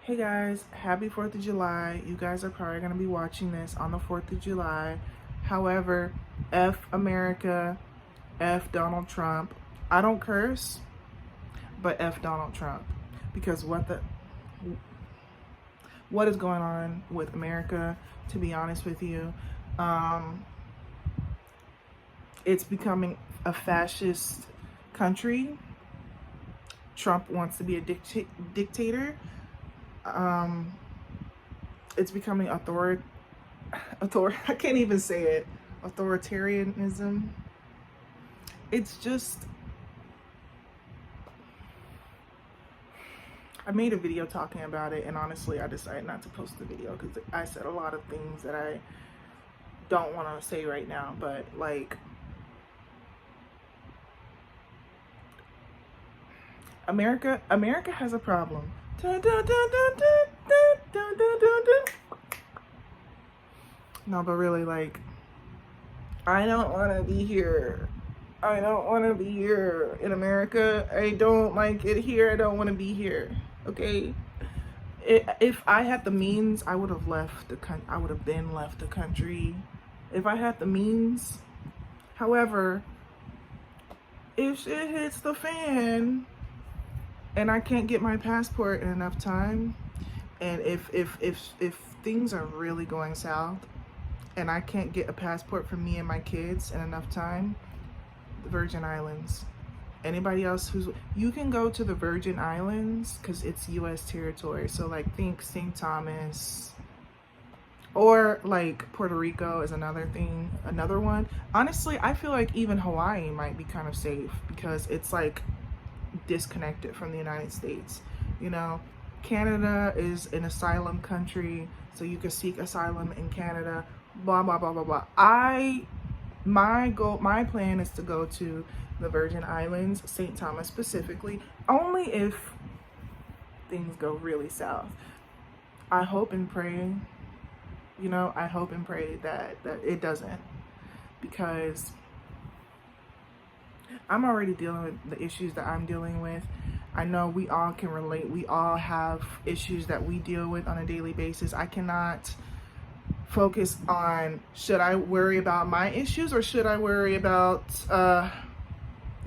Hey guys, happy 4th of July. You guys are probably going to be watching this on the 4th of July. However, F America, F Donald Trump. I don't curse, but F Donald Trump. Because what is going on with America, to be honest with you? It's becoming a fascist country. Trump wants to be a dictator. It's becoming I can't even say it. Authoritarianism. It's just, I made a video talking about it, and honestly, I decided not to post the video because I said a lot of things that I don't want to say right now, but like, America has a problem. Dun, dun, dun, dun, dun, dun, dun, dun, dun. No, but really, like, I don't want to be here. I don't want to be here in America. I don't like it here. I don't want to be here. Okay? If I had the means, I would have left the country. I would have been left the country if I had the means. However, if shit hits the fan and I can't get my passport in enough time, and if things are really going south and I can't get a passport for me and my kids in enough time, the Virgin Islands. Anybody else you can go to the Virgin Islands because it's U.S. territory. So like think St. Thomas, or like Puerto Rico is another one. Honestly, I feel like even Hawaii might be kind of safe because it's like disconnected from the United States. You know, Canada is an asylum country, so you can seek asylum in Canada. Blah blah blah blah blah. My plan is to go to the Virgin Islands, St. Thomas specifically, only if things go really south. I hope and pray, I hope and pray that it doesn't, because I'm already dealing with the issues that I'm dealing with. I know we all can relate. We all have issues that we deal with on a daily basis. I cannot focus on, should I worry about my issues or should I worry about the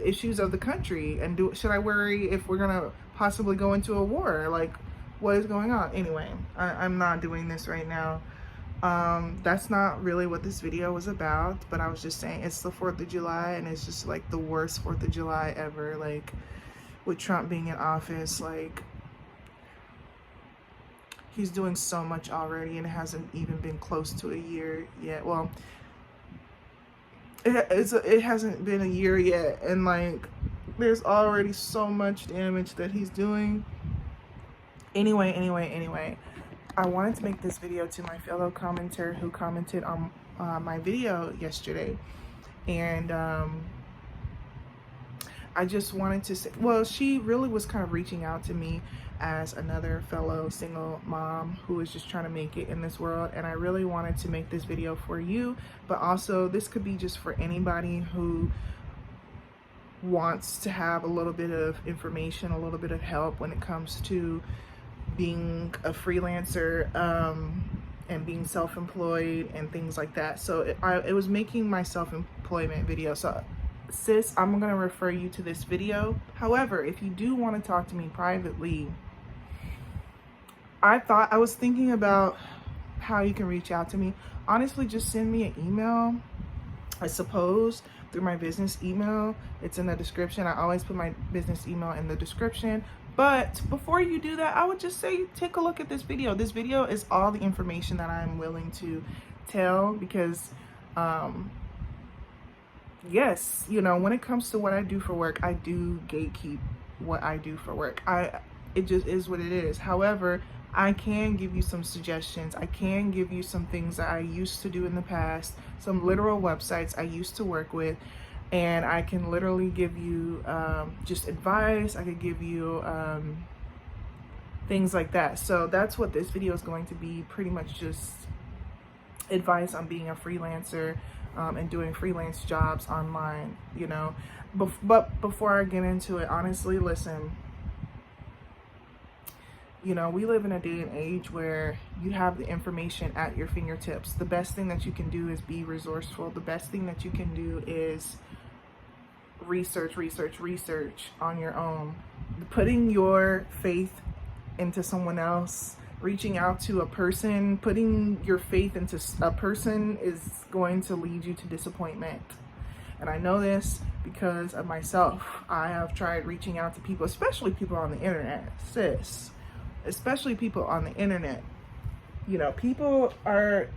issues of the country, and should I worry if we're gonna possibly go into a war? Like, what is going on? Anyway, I'm not doing this right now. That's not really what this video was about, but I was just saying it's the 4th of July and it's just like the worst 4th of July ever. Like, with Trump being in office, like, he's doing so much already and it hasn't even been close to a year yet. Well, it hasn't been a year yet, and like, there's already so much damage that he's doing. Anyway, I wanted to make this video to my fellow commenter who commented on my video yesterday, and I just wanted to say, well, she really was kind of reaching out to me as another fellow single mom who is just trying to make it in this world, and I really wanted to make this video for you, but also this could be just for anybody who wants to have a little bit of information, a little bit of help when it comes to being a freelancer and being self-employed and things like that. So it was making my self-employment video. So sis, I'm gonna refer you to this video. However, if you do want to talk to me privately, I was thinking about how you can reach out to me. Honestly, just send me an email, I suppose, through my business email. It's in the description. I always put my business email in the description. But before you do that, I would just say, take a look at this video. This video is all the information that I'm willing to tell, because yes, when it comes to what I do for work, I do gatekeep what I do for work. It just is what it is. However, I can give you some suggestions. I can give you some things that I used to do in the past, some literal websites I used to work with, and I can literally give you just advice. I could give you things like that. So that's what this video is going to be, pretty much just advice on being a freelancer and doing freelance jobs online, But before I get into it, honestly, listen, You know, we live in a day and age where you have the information at your fingertips. The best thing that you can do is be resourceful. The best thing that you can do is research on your own. Putting your faith into someone else, reaching out to a person, putting your faith into a person is going to lead you to disappointment. And I know this because of myself. I have tried reaching out to people, especially people on the internet, sis. Especially people on the internet. You know, people are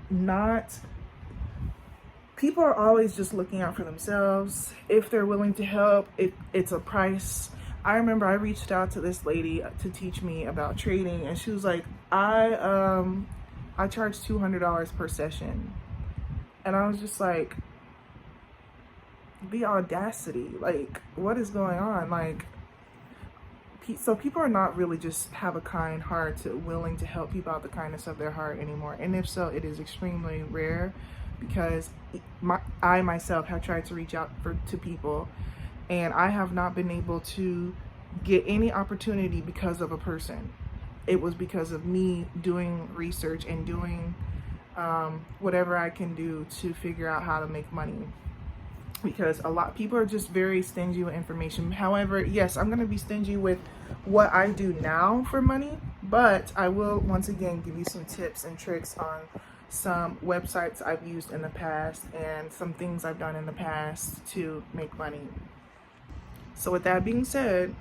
always just looking out for themselves. If they're willing to help, it's a price. I remember I reached out to this lady to teach me about trading, and she was like, I charge $200 per session. And I was just like, the audacity, like, what is going on? Like, so people are not really just have a kind heart to willing to help people out the kindness of their heart anymore. And if so, it is extremely rare, because I myself have tried to reach out to people, and I have not been able to get any opportunity because of a person. It was because of me doing research and doing whatever I can do to figure out how to make money. Because a lot of people are just very stingy with information. However, yes, I'm going to be stingy with what I do now for money, but I will once again give you some tips and tricks on some websites I've used in the past and some things I've done in the past to make money. So with that being said,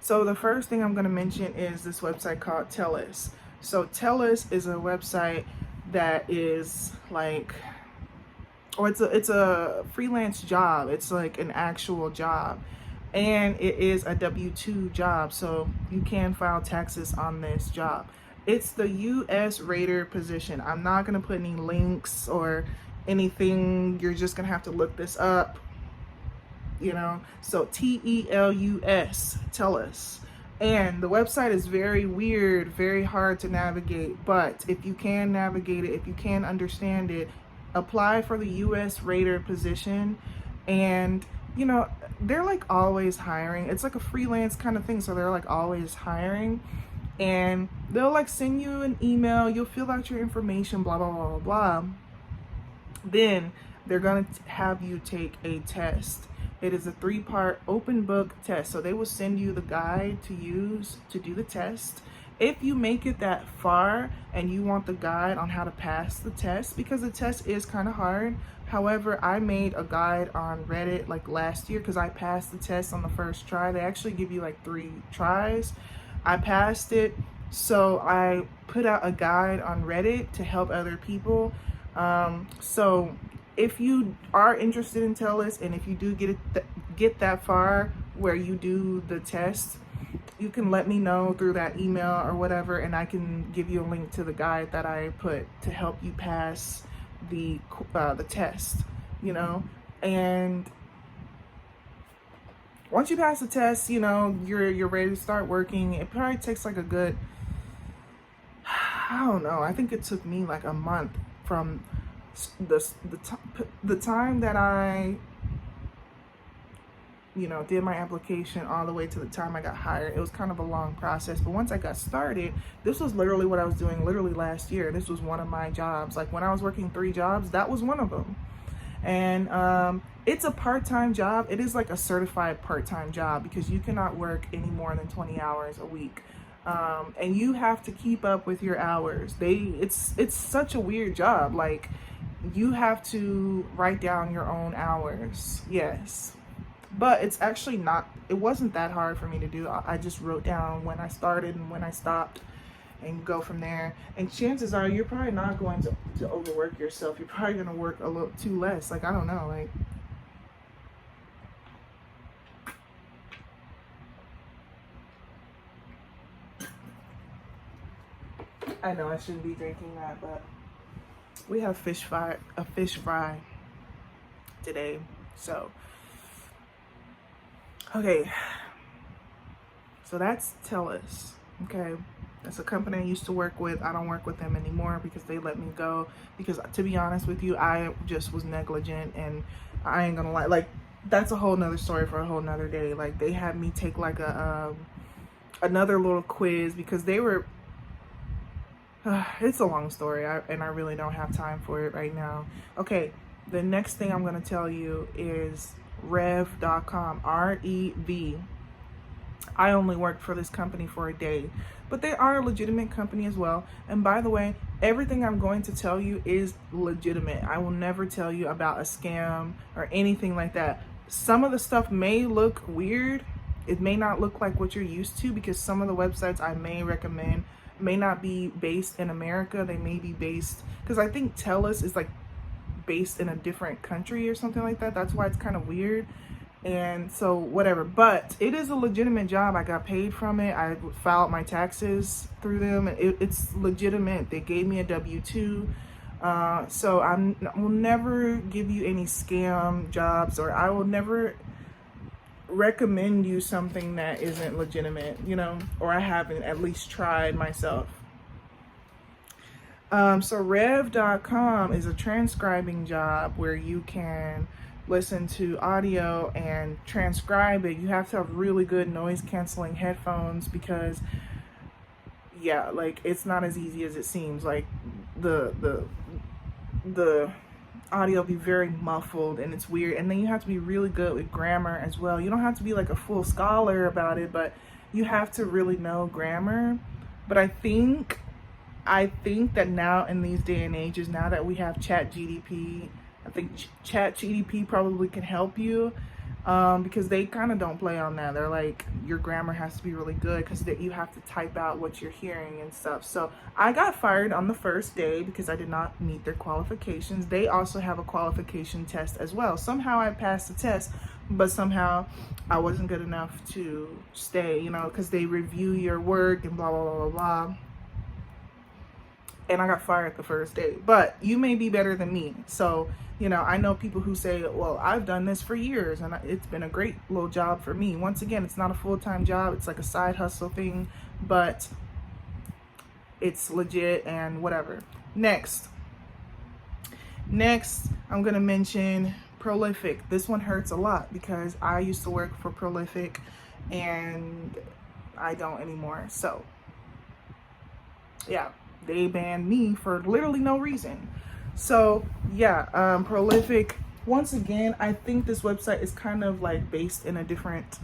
so the first thing I'm going to mention is this website called Tellus. So Tellus is a website that is like, or it's a freelance job. It's like an actual job, and it is a W-2 job, so you can file taxes on this job. It's the U.S. rater position. I'm not gonna put any links or anything. You're just gonna have to look this up, you know. So TELUS, Tellus. And the website is very weird, very hard to navigate, but if you can navigate it, if you can understand it, apply for the U.S. rater position. And you know, they're like always hiring. It's like a freelance kind of thing, so they're like always hiring, and they'll like send you an email, you'll fill out your information, blah blah blah blah blah. Then they're gonna have you take a test. It is a 3-part open book test, so they will send you the guide to use to do the test. If you make it that far and you want the guide on how to pass the test, because the test is kind of hard. However, I made a guide on Reddit like last year because I passed the test on the first try. They actually give you like 3 tries. I passed it, so I put out a guide on Reddit to help other people. So if you are interested in Tellus, and if you do get that far where you do the test, you can let me know through that email or whatever, and I can give you a link to the guide that I put to help you pass the test, you know. And once you pass the test, you know, you're ready to start working. It probably takes like a good, I don't know, I think it took me like a month from the time that I, you know, did my application all the way to the time I got hired. It was kind of a long process, but once I got started, this was literally what I was doing literally last year. This was one of my jobs. Like when I was working 3 jobs, that was one of them. And it's a part-time job. It is like a certified part-time job because you cannot work any more than 20 hours a week. And you have to keep up with your hours. It's such a weird job. Like you have to write down your own hours. Yes. But it's actually not, it wasn't that hard for me to do. I just wrote down when I started and when I stopped and go from there. And chances are you're probably not going to overwork yourself. You're probably going to work a little too less. Like, I don't know, like. I know I shouldn't be drinking that, but we have a fish fry today. So, okay. So that's Tellus. Okay. That's a company I used to work with. I don't work with them anymore because they let me go. Because to be honest with you, I just was negligent, and I ain't gonna lie. Like, that's a whole nother story for a whole nother day. Like, they had me take like a another little quiz because they were, it's a long story, and I really don't have time for it right now. Okay, the next thing I'm going to tell you is rev.com, R-E-V. I only worked for this company for a day, but they are a legitimate company as well. And by the way, everything I'm going to tell you is legitimate. I will never tell you about a scam or anything like that. Some of the stuff may look weird. It may not look like what you're used to because some of the websites I may recommend may not be based in America. They may be based, because I think TELUS is like based in a different country or something like that. That's why it's kind of weird. And so whatever, but it is a legitimate job. I got paid from it. I filed my taxes through them. It's legitimate. They gave me a W-2. So I will never give you any scam jobs, or I will never recommend you something that isn't legitimate, you know, or I haven't at least tried myself. So rev.com is a transcribing job where you can listen to audio and transcribe it. You have to have really good noise canceling headphones because yeah, like it's not as easy as it seems. Like the audio will be very muffled and it's weird, and then you have to be really good with grammar as well. You don't have to be like a full scholar about it, but you have to really know grammar. But I think that now in these day and ages, now that we have ChatGPT, I think ChatGPT probably can help you because they kind of don't play on that. They're like, your grammar has to be really good because you have to type out what you're hearing and stuff. So I got fired on the first day because I did not meet their qualifications. They also have a qualification test as well. Somehow I passed the test, but somehow I wasn't good enough to stay, you know, because they review your work and blah, blah, blah, blah, blah. And I got fired the first day, but you may be better than me. So, you know, I know people who say, well, I've done this for years and it's been a great little job for me. Once again, it's not a full-time job. It's like a side hustle thing, but it's legit and whatever. Next, I'm going to mention Prolific. This one hurts a lot because I used to work for Prolific and I don't anymore. So yeah, they banned me for literally no reason. So yeah, Prolific, once again, I think this website is kind of like based in a different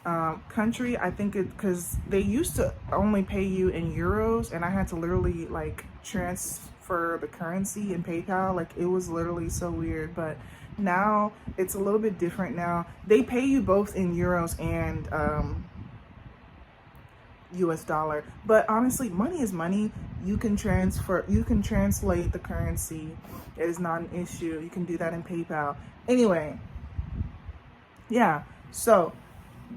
country. I think it because they used to only pay you in euros, and I had to literally like transfer the currency in PayPal. Like it was literally so weird, but now it's a little bit different. Now they pay you both in euros and US dollar, but honestly, money is money. You can translate the currency. It is not an issue. You can do that in PayPal. Anyway, yeah, so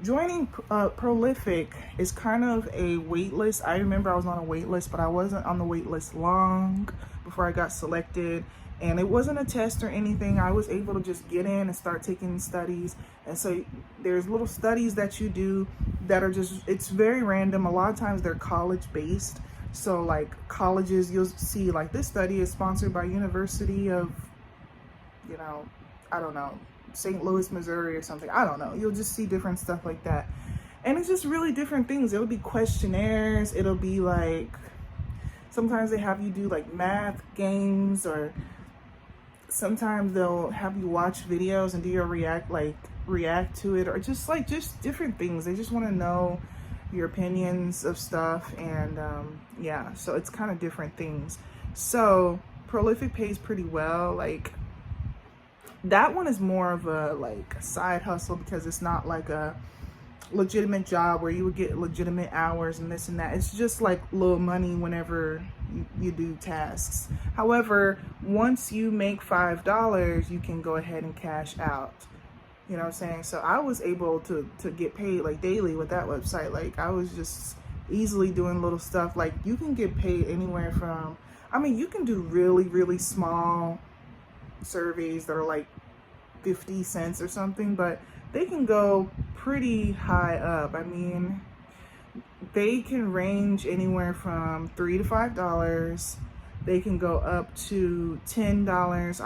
joining Prolific is kind of a wait list. I remember I was on a wait list, but I wasn't on the wait list long before I got selected. And it wasn't a test or anything. I was able to just get in and start taking studies. And so there's little studies that you do that are just, it's very random. A lot of times they're college based. So like colleges, you'll see like this study is sponsored by University of, you know, I don't know, St. Louis, Missouri or something. I don't know. You'll just see different stuff like that. And it's just really different things. It'll be questionnaires. It'll be like, sometimes they have you do like math games, or sometimes they'll have you watch videos and do your react to it, or just different things. They just want to know your opinions of stuff. And yeah, so it's kind of different things. So Prolific pays pretty well. Like that one is more of a like side hustle because it's not like a legitimate job where you would get legitimate hours and this and that. It's just like little money whenever you do tasks. However, once you make $5, you can go ahead and cash out. You know what I'm saying? So I was able to get paid like daily with that website. Like I was just easily doing little stuff. Like you can get paid anywhere from, I mean, you can do really, really small surveys that are like 50 cents or something, but they can go pretty high up. I mean, they can range anywhere from $3 to $5. They can go up to $10.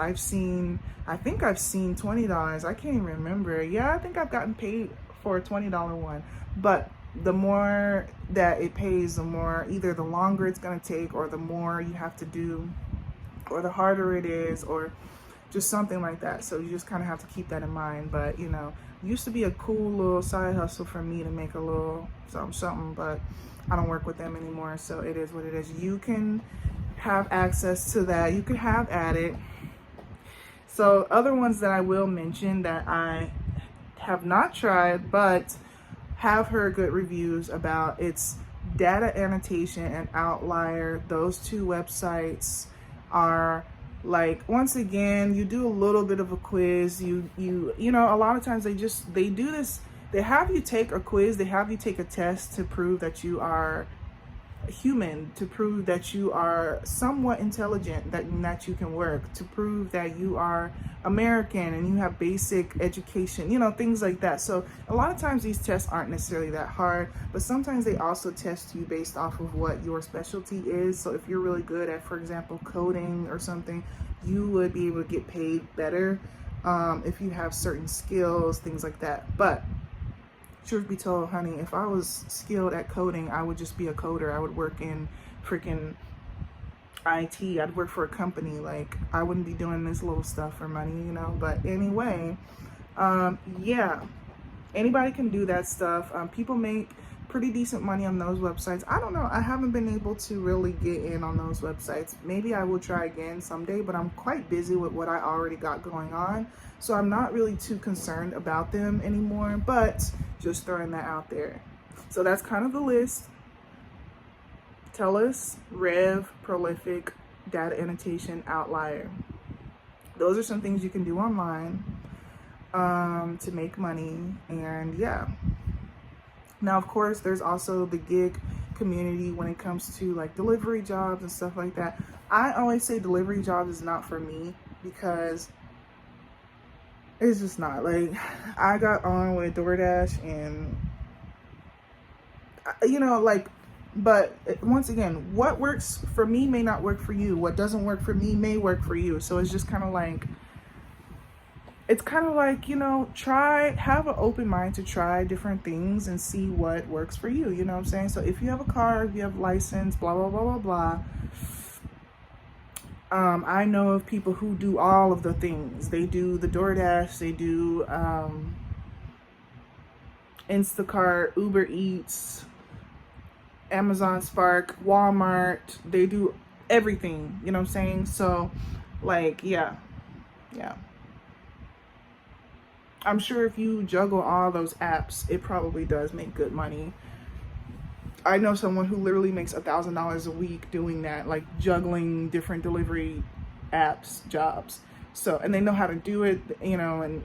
I think I've seen $20. I can't even remember. Yeah, I think I've gotten paid for a $20 one. But the more that it pays, the more either the longer it's going to take, or the more you have to do, or the harder it is, or just something like that. So you just kind of have to keep that in mind. But you know, it used to be a cool little side hustle for me to make a little something, but I don't work with them anymore, so it is what it is. You can have access to that, you can have at it. So other ones that I will mention that I have not tried but have heard good reviews about, it's Data Annotation and Outlier. Those two websites are like, once again, you do a little bit of a quiz. You know, a lot of times they do this, they have you take a quiz, they have you take a test to prove that you are human, to prove that you are somewhat intelligent, that you can work, to prove that you are American and you have basic education, you know, things like that. So a lot of times these tests aren't necessarily that hard, but sometimes they also test you based off of what your specialty is. So if you're really good at, for example, coding or something, you would be able to get paid better if you have certain skills, things like that. But truth be told, honey, if I was skilled at coding, I would just be a coder. I would work in freaking IT. I'd work for a company. Like, I wouldn't be doing this little stuff for money, you know. But anyway, yeah, anybody can do that stuff. People make pretty decent money on those websites. I don't know, I haven't been able to really get in on those websites. Maybe I will try again someday, but I'm quite busy with what I already got going on, so I'm not really too concerned about them anymore. But just throwing that out there. So that's kind of the list. Tellus, Rev, Prolific, Data Annotation, Outlier. Those are some things you can do online to make money. And yeah, now of course there's also the gig community when it comes to like delivery jobs and stuff like that. I always say delivery jobs is not for me because it's just not. Like, I got on with DoorDash and, you know, like, but once again, what works for me may not work for you. What doesn't work for me may work for you. So it's just kind of like, it's kind of like, you know, have an open mind to try different things and see what works for you. You know what I'm saying? So if you have a car, if you have a license, blah, blah, blah, blah, blah. I know of people who do all of the things. They do the DoorDash, they do Instacart, Uber Eats, Amazon Spark, Walmart. They do everything, you know what I'm saying? So, like, yeah. I'm sure if you juggle all those apps, it probably does make good money. I know someone who literally makes $1,000 a week doing that, like juggling different delivery apps, jobs. So, and they know how to do it, you know, and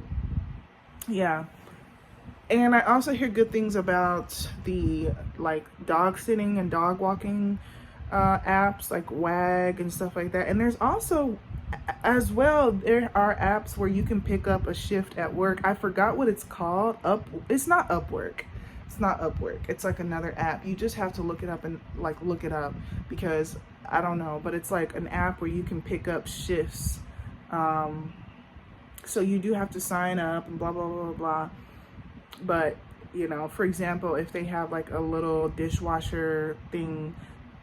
yeah. And I also hear good things about the like dog sitting and dog walking apps like Wag and stuff like that. And there's also, as well, there are apps where you can pick up a shift at work. I forgot what it's called. It's not Upwork. It's not Upwork. It's like another app. You just have to look it up and like look it up because I don't know, but it's like an app where you can pick up shifts. So you do have to sign up and blah, blah, blah, blah. But, you know, for example, if they have like a little dishwasher thing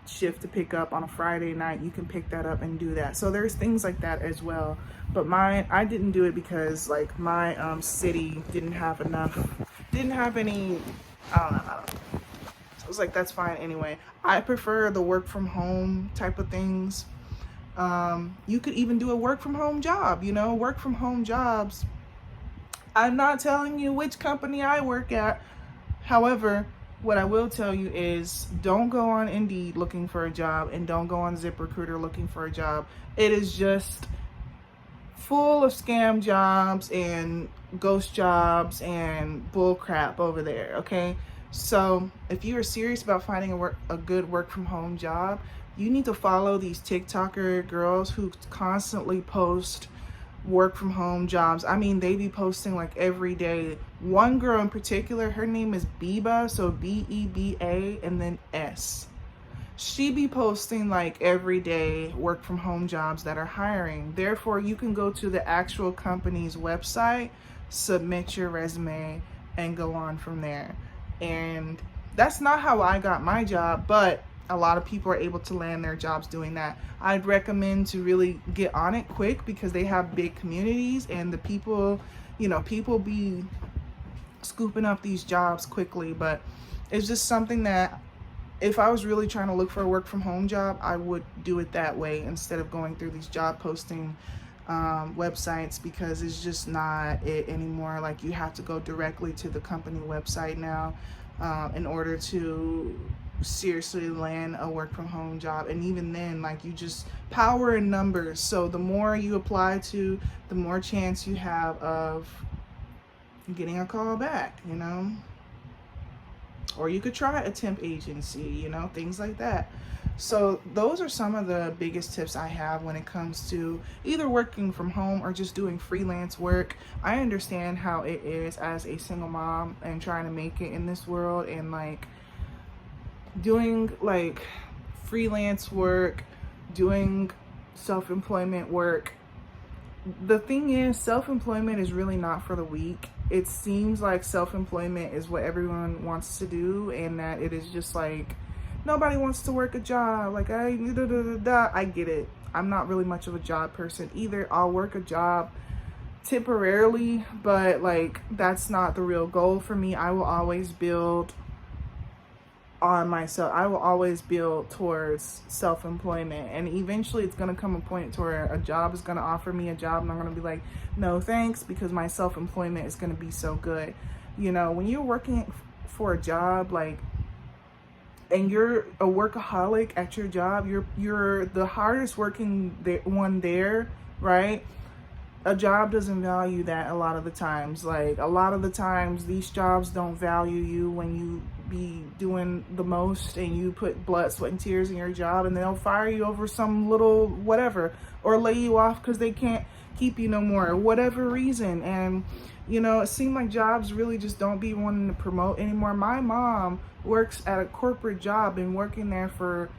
shift to pick up on a Friday night, you can pick that up and do that. So there's things like that as well. But I didn't do it because like my city didn't have any, I don't know. So I was like, that's fine anyway. I prefer the work from home type of things. You could even do a work from home job, you know, work from home jobs. I'm not telling you which company I work at. However, what I will tell you is don't go on Indeed looking for a job and don't go on ZipRecruiter looking for a job. It is just full of scam jobs and ghost jobs and bull crap over there, okay? So if you are serious about finding a good work from home job, you need to follow these TikToker girls who constantly post work from home jobs. I mean, they be posting like every day. One girl in particular, her name is Beba, so B-E-B-A and then S. She be posting like every day work from home jobs that are hiring. Therefore, you can go to the actual company's website, submit your resume, and go on from there. And That's not how I got my job, but a lot of people are able to land their jobs doing that. I'd recommend to really get on it quick because they have big communities, and the people, people be scooping up these jobs quickly. But it's just something that if I was really trying to look for a work from home job, I would do it that way instead of going through these job posting websites, because it's just not it anymore. Like, you have to go directly to the company website now in order to seriously land a work from home job. And even then, like, you just power in numbers. So the more you apply to, the more chance you have of getting a call back, or you could try a temp agency, things like that. So those are some of the biggest tips I have when it comes to either working from home or just doing freelance work. I understand how it is as a single mom and trying to make it in this world, and like doing like freelance work, doing self-employment work. The thing is, self-employment is really not for the weak. It seems like self-employment is what everyone wants to do, and that it is just like nobody wants to work a job. Like, I get it. I'm not really much of a job person either. I'll work a job temporarily, but like that's not the real goal for me. I will always build on myself. I will always build towards self-employment, and eventually it's going to come a point to where a job is going to offer me a job and I'm going to be like, no thanks, because my self-employment is going to be so good. When you're working for a job, like, and you're a workaholic at your job, you're the hardest working one there, right? A job doesn't value that a lot of the times. Like, a lot of the times these jobs don't value you when you be doing the most and you put blood, sweat, and tears in your job, and they'll fire you over some little whatever, or lay you off because they can't keep you no more, or whatever reason. And it seemed like jobs really just don't be wanting to promote anymore. My mom works at a corporate job, been working there for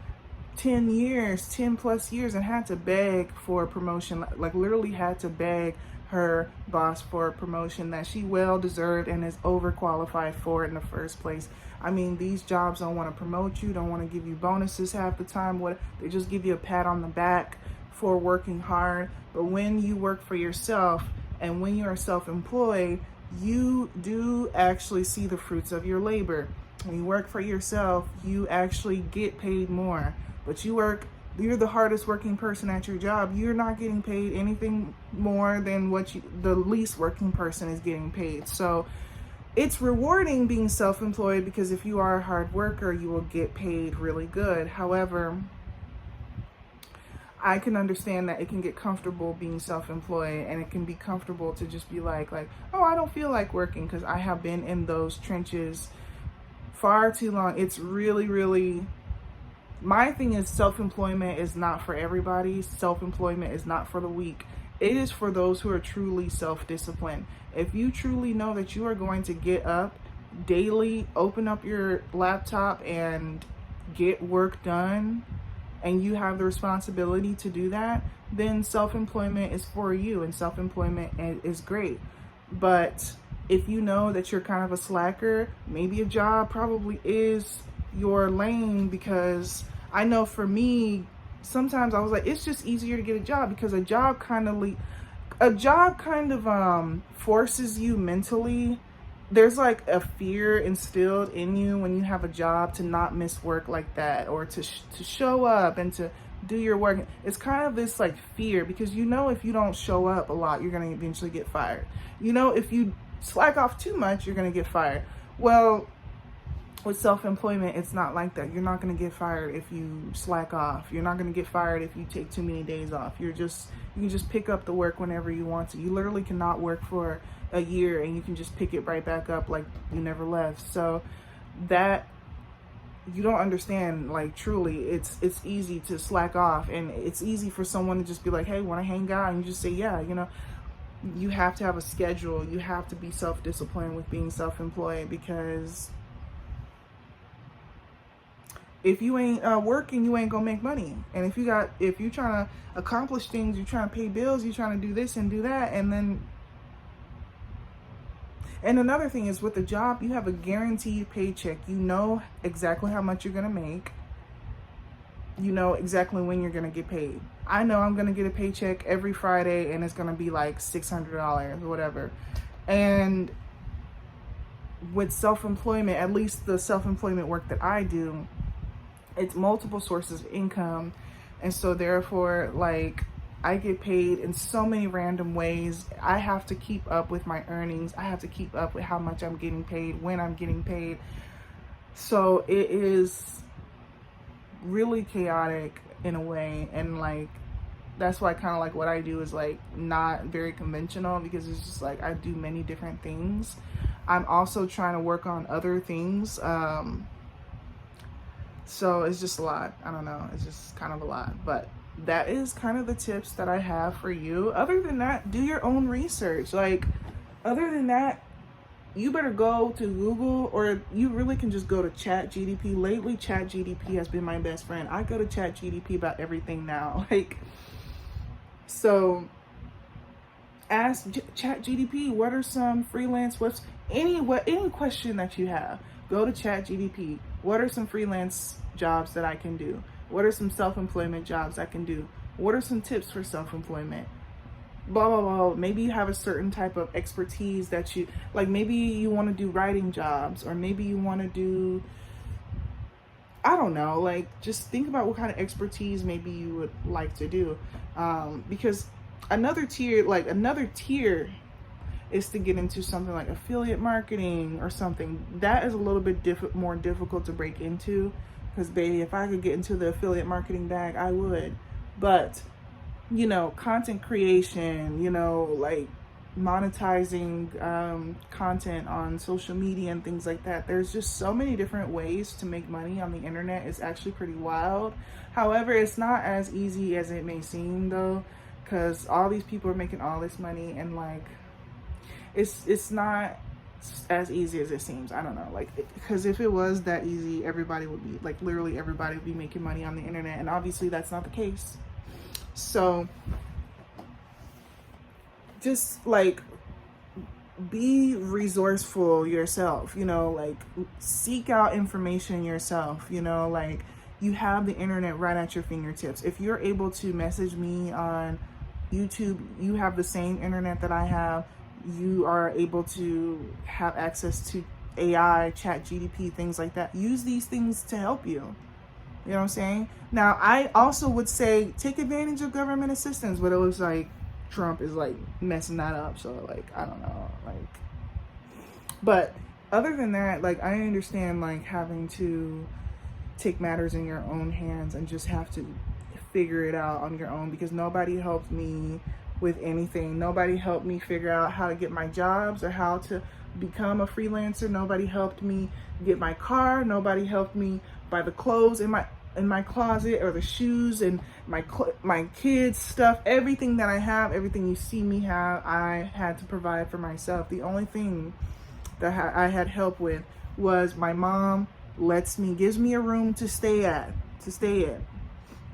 10 plus years, and had to beg for a promotion, like literally had to beg her boss for a promotion that she well deserved and is overqualified for in the first place. I mean, these jobs don't want to promote you, don't want to give you bonuses half the time. They just give you a pat on the back for working hard. But when you work for yourself and when you are self-employed, you do actually see the fruits of your labor. When you work for yourself, you actually get paid more. But you're the hardest working person at your job. You're not getting paid anything more than what the least working person is getting paid. So it's rewarding being self-employed, because if you are a hard worker, you will get paid really good. However, I can understand that it can get comfortable being self-employed, and it can be comfortable to just be like, oh, I don't feel like working, because I have been in those trenches far too long. It's really, really, my thing is, self-employment is not for everybody. Self-employment is not for the weak. It is for those who are truly self-disciplined. If you truly know that you are going to get up daily, open up your laptop and get work done, and you have the responsibility to do that, then self-employment is for you, and self-employment is great. But if you know that you're kind of a slacker, maybe a job probably is your lane, because I know for me, sometimes I was like, it's just easier to get a job, because a job kind of forces you mentally. There's like a fear instilled in you when you have a job to not miss work like that, or to show up and to do your work. It's kind of this like fear, because if you don't show up a lot, you're going to eventually get fired. If you slack off too much, you're going to get fired. Well, with self-employment, it's not like that. You're not going to get fired if you slack off. You're not going to get fired if you take too many days off. You can just pick up the work whenever you want to. You literally cannot work for a year and you can just pick it right back up like you never left. So that, you don't understand, like, truly, it's easy to slack off, and it's easy for someone to just be like, hey, want to hang out? And you just say, yeah. You have to have a schedule. You have to be self-disciplined with being self-employed, because if you ain't working, you ain't gonna make money. And if you're trying to accomplish things, you're trying to pay bills, you're trying to do this and do that, and And another thing is, with a job, you have a guaranteed paycheck. You know exactly how much you're gonna make. You know exactly when you're gonna get paid. I know I'm gonna get a paycheck every Friday, and it's gonna be like $600 or whatever. And with self-employment, at least the self-employment work that I do, it's multiple sources of income. And so therefore, like, I get paid in so many random ways. I have to keep up with my earnings. I have to keep up with how much I'm getting paid, when I'm getting paid. So it is really chaotic in a way. And like, that's why kind of like what I do is like not very conventional, because it's just like I do many different things. I'm also trying to work on other things. So it's just a lot. I don't know. It's just kind of a lot. But that is kind of the tips that I have for you. Other than that, do your own research. Like, other than that, you better go to Google, or you really can just go to ChatGPT. Lately, ChatGPT has been my best friend. I go to ChatGPT about everything now. Like, so ask ChatGPT, what are some freelance websites? Any question that you have, go to ChatGPT. What are some freelance jobs that I can do? What are some self-employment jobs I can do? What are some tips for self-employment? Blah, blah, blah. Maybe you have a certain type of expertise that you, like maybe you want to do writing jobs, or maybe you want to do, I don't know, like just think about what kind of expertise maybe you would like to do. Because another tier is to get into something like affiliate marketing or something. That is a little bit more difficult to break into, because baby, if I could get into the affiliate marketing bag, I would. But you know, content creation, you know, like monetizing content on social media and things like that. There's just so many different ways to make money on the internet. It's actually pretty wild. However, it's not as easy as it may seem though, because all these people are making all this money, and like it's not as easy as it seems. I don't know, like, because if it was that easy, everybody would be like, literally everybody would be making money on the internet, and obviously that's not the case. So just like be resourceful yourself, you know, like seek out information yourself, you know, like you have the internet right at your fingertips. If you're able to message me on YouTube, you have the same internet that I have. You are able to have access to AI, ChatGPT, things like that. Use these things to help you. You know what I'm saying? Now, I also would say take advantage of government assistance, but it looks like Trump is like messing that up. So like, I don't know, like, but other than that, like, I understand like having to take matters in your own hands and just have to figure it out on your own, because nobody helped me with anything. Nobody helped me figure out how to get my jobs or how to become a freelancer. Nobody helped me get my car. Nobody helped me buy the clothes in my closet, or the shoes and my kids' stuff. Everything that I have, everything you see me have, I had to provide for myself. The only thing that I had help with was my mom gives me a room to stay in.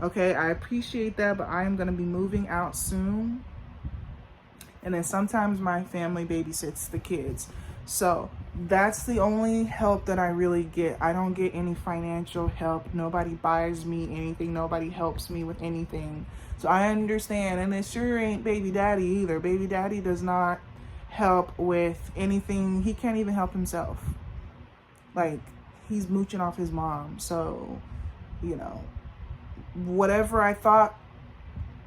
Okay, I appreciate that, but I am going to be moving out soon. And then sometimes my family babysits the kids. So that's the only help that I really get. I don't get any financial help. Nobody buys me anything. Nobody helps me with anything. So I understand. And it sure ain't baby daddy either. Baby daddy does not help with anything. He can't even help himself. Like, he's mooching off his mom. So, you know, whatever I thought,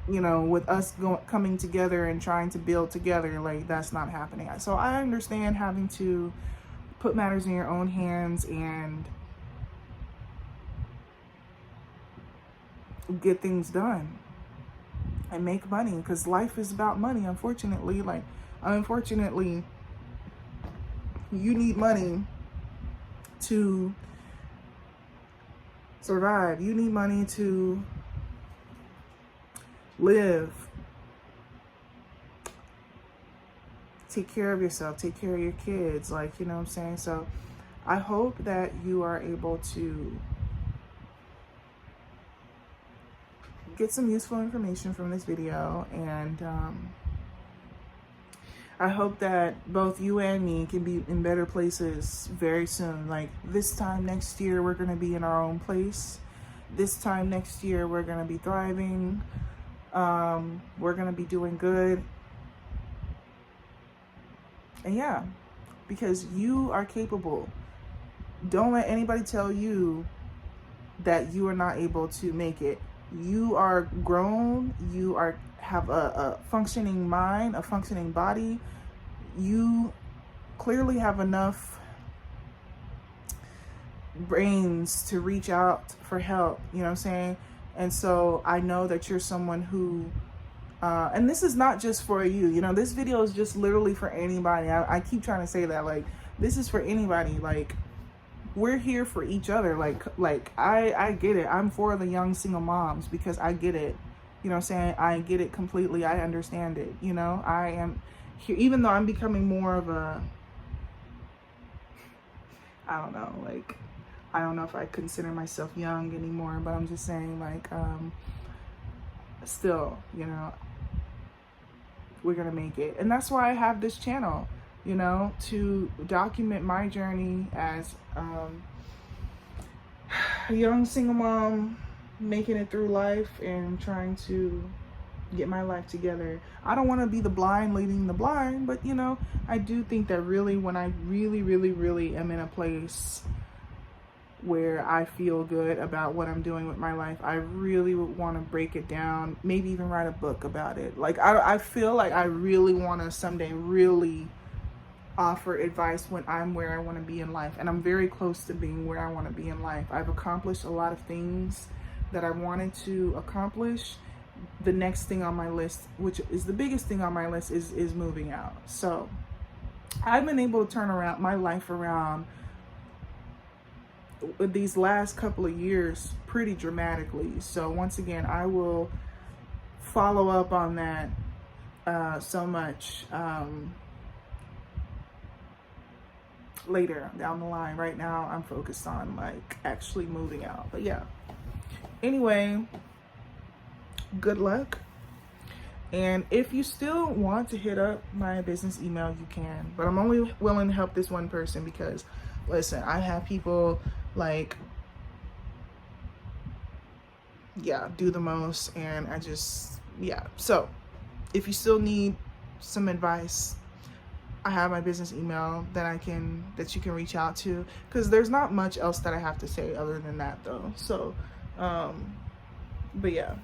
you know, with us coming together and trying to build together, like, that's not happening. So I understand having to put matters in your own hands and get things done and make money, because life is about money. Unfortunately, you need money to survive. You need money to live, take care of yourself, take care of your kids, like, you know what I'm saying? So I hope that you are able to get some useful information from this video, and I hope that both you and me can be in better places very soon. Like this time next year, we're going to be in our own place. This time next year, we're going to be thriving. We're going to be doing good. And yeah, because you are capable. Don't let anybody tell you that you are not able to make it. You are grown. You have a functioning mind, a functioning body. You clearly have enough brains to reach out for help. You know what I'm saying? And so I know that you're someone who, and this is not just for you. You know, this video is just literally for anybody. I keep trying to say that, like, this is for anybody. Like, we're here for each other. Like I get it. I'm for the young single moms because I get it. You know what I'm saying? I get it completely. I understand it. You know, I am here, even though I'm becoming more of a, I don't know, like, I don't know if I consider myself young anymore, but I'm just saying, like, still, you know, we're gonna make it. And that's why I have this channel, you know, to document my journey as a young single mom making it through life and trying to get my life together. I don't want to be the blind leading the blind, but you know, I do think that really when I really am in a place where I feel good about what I'm doing with my life, I really would want to break it down, maybe even write a book about it. Like I feel like I really want to someday really offer advice when I'm where I want to be in life. And I'm very close to being where I want to be in life. I've accomplished a lot of things that I wanted to accomplish. The next thing on my list, which is the biggest thing on my list, is moving out. So I've been able to turn around my life around these last couple of years pretty dramatically. So once again, I will follow up on that so much later down the line. Right now I'm focused on like actually moving out. But yeah, anyway, good luck. And if you still want to hit up my business email, you can, but I'm only willing to help this one person because listen, I have people like, yeah, do the most, and I just, yeah. So if you still need some advice, I have my business email that you can reach out to, because there's not much else that I have to say other than that though. So but yeah.